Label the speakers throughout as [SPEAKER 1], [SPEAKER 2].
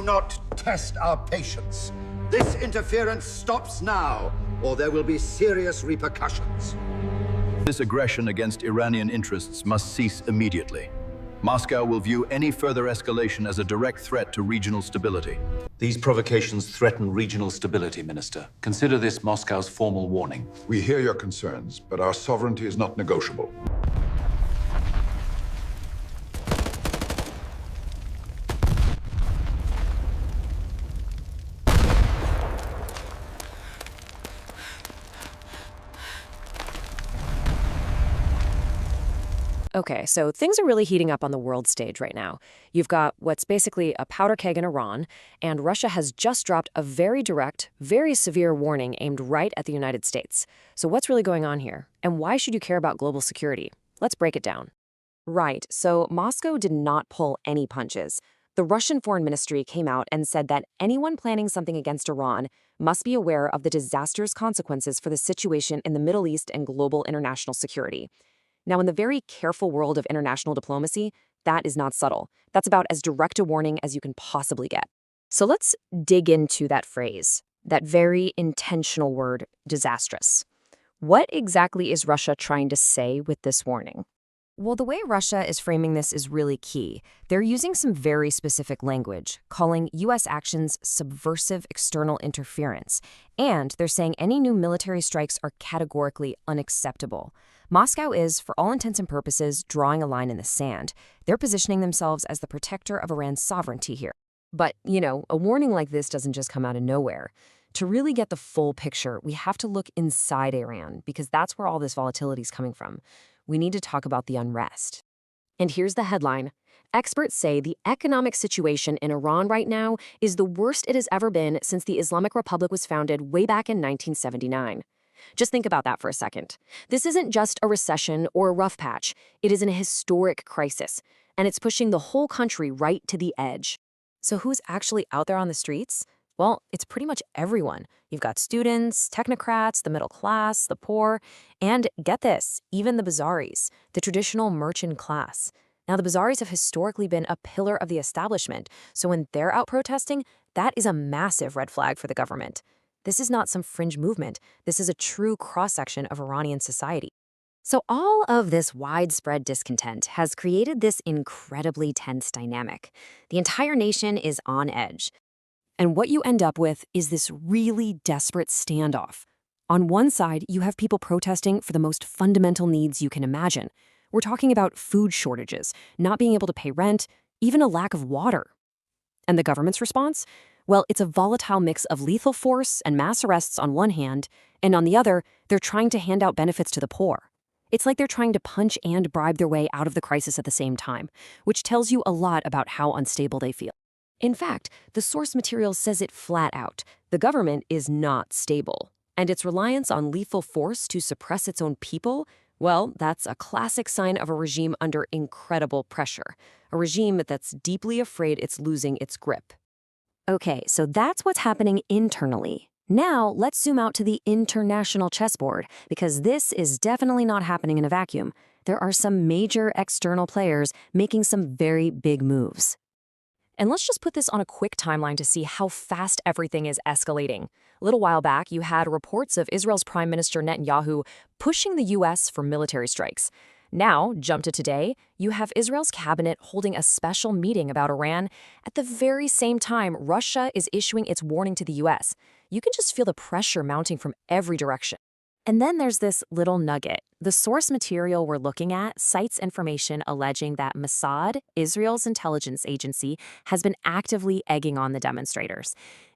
[SPEAKER 1] not test our patience. This interference stops now, or there will be serious repercussions.
[SPEAKER 2] This aggression against Iranian interests must cease immediately. Moscow will view any further escalation as a direct threat to regional stability.
[SPEAKER 3] These provocations threaten regional stability, Minister. Consider this Moscow's formal warning.
[SPEAKER 4] We hear your concerns, but our sovereignty is not negotiable.
[SPEAKER 5] Okay, so things are really heating up on the world stage right now. You've got what's basically a powder keg in Iran, and Russia has just dropped a very direct, very severe warning aimed right at the United States. So what's really going on here? And why should you care about global security? Let's break it down. Right, so Moscow did not pull any punches. The Russian Foreign Ministry came out and said that anyone planning something against Iran must be aware of the disastrous consequences for the situation in the Middle East and global international security. Now, in the very careful world of international diplomacy, that is not subtle. That's about as direct a warning as you can possibly get. So let's dig into that phrase, that very intentional word, disastrous. What exactly is Russia trying to say with this warning? Well, the way Russia is framing this is really key. They're using some very specific language, calling U.S. actions subversive external interference. And they're saying any new military strikes are categorically unacceptable. Moscow is, for all intents and purposes, drawing a line in the sand. They're positioning themselves as the protector of Iran's sovereignty here. But, a warning like this doesn't just come out of nowhere. To really get the full picture, we have to look inside Iran, because that's where all this volatility is coming from. We need to talk about the unrest. And here's the headline. Experts say the economic situation in Iran right now is the worst it has ever been since the Islamic Republic was founded way back in 1979. Just think about that for a second. This isn't just a recession or a rough patch. It is an historic crisis, and it's pushing the whole country right to the edge. So who's actually out there on the streets? Well, it's pretty much everyone. You've got students, technocrats, the middle class, the poor, and get this, even the Bazaris, the traditional merchant class. Now, the Bazaris have historically been a pillar of the establishment, so when they're out protesting, that is a massive red flag for the government. This is not some fringe movement. This is a true cross-section of Iranian society. So all of this widespread discontent has created this incredibly tense dynamic. The entire nation is on edge. And what you end up with is this really desperate standoff. On one side, you have people protesting for the most fundamental needs you can imagine. We're talking about food shortages, not being able to pay rent, even a lack of water. And the government's response? Well, it's a volatile mix of lethal force and mass arrests on one hand, and on the other, they're trying to hand out benefits to the poor. It's like they're trying to punch and bribe their way out of the crisis at the same time, which tells you a lot about how unstable they feel. In fact, the source material says it flat out. The government is not stable, and its reliance on lethal force to suppress its own people, well, that's a classic sign of a regime under incredible pressure, a regime that's deeply afraid it's losing its grip. Okay, so that's what's happening internally. Now, let's zoom out to the international chessboard, because this is definitely not happening in a vacuum. There are some major external players making some very big moves. And let's just put this on a quick timeline to see how fast everything is escalating. A little while back, you had reports of Israel's Prime Minister Netanyahu pushing the U.S. for military strikes. Now, jump to today, you have Israel's cabinet holding a special meeting about Iran at the very same time Russia is issuing its warning to the U.S. You can just feel the pressure mounting from every direction. And then there's this little nugget. The source material we're looking at cites information alleging that Mossad, Israel's intelligence agency, has been actively egging on the demonstrators.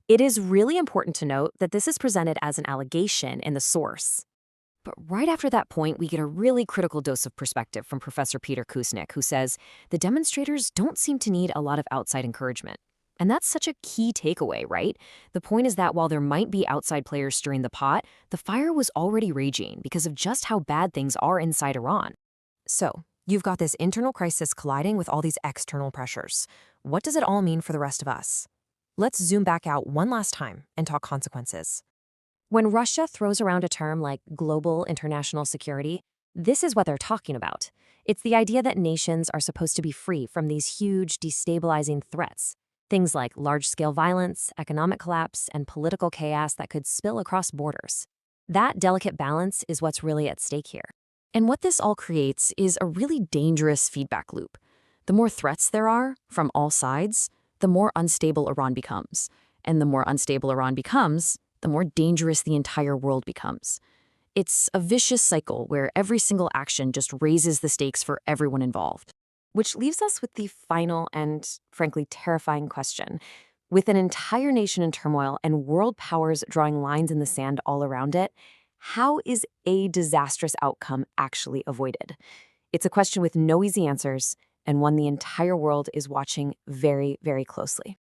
[SPEAKER 5] It is really important to note that this is presented as an allegation in the source. But right after that point, we get a really critical dose of perspective from Professor Peter Kusnik, who says the demonstrators don't seem to need a lot of outside encouragement. And that's such a key takeaway, right? The point is that while there might be outside players stirring the pot, the fire was already raging because of just how bad things are inside Iran. So, you've got this internal crisis colliding with all these external pressures. What does it all mean for the rest of us? Let's zoom back out one last time and talk consequences. When Russia throws around a term like global international security, this is what they're talking about. It's the idea that nations are supposed to be free from these huge, destabilizing threats. Things like large-scale violence, economic collapse, and political chaos that could spill across borders. That delicate balance is what's really at stake here. And what this all creates is a really dangerous feedback loop. The more threats there are, from all sides, the more unstable Iran becomes. And the more unstable Iran becomes, the more dangerous the entire world becomes. It's a vicious cycle where every single action just raises the stakes for everyone involved. Which leaves us with the final and, frankly, terrifying question. With an entire nation in turmoil and world powers drawing lines in the sand all around it, how is a disastrous outcome actually avoided? It's a question with no easy answers, and one the entire world is watching very, very closely.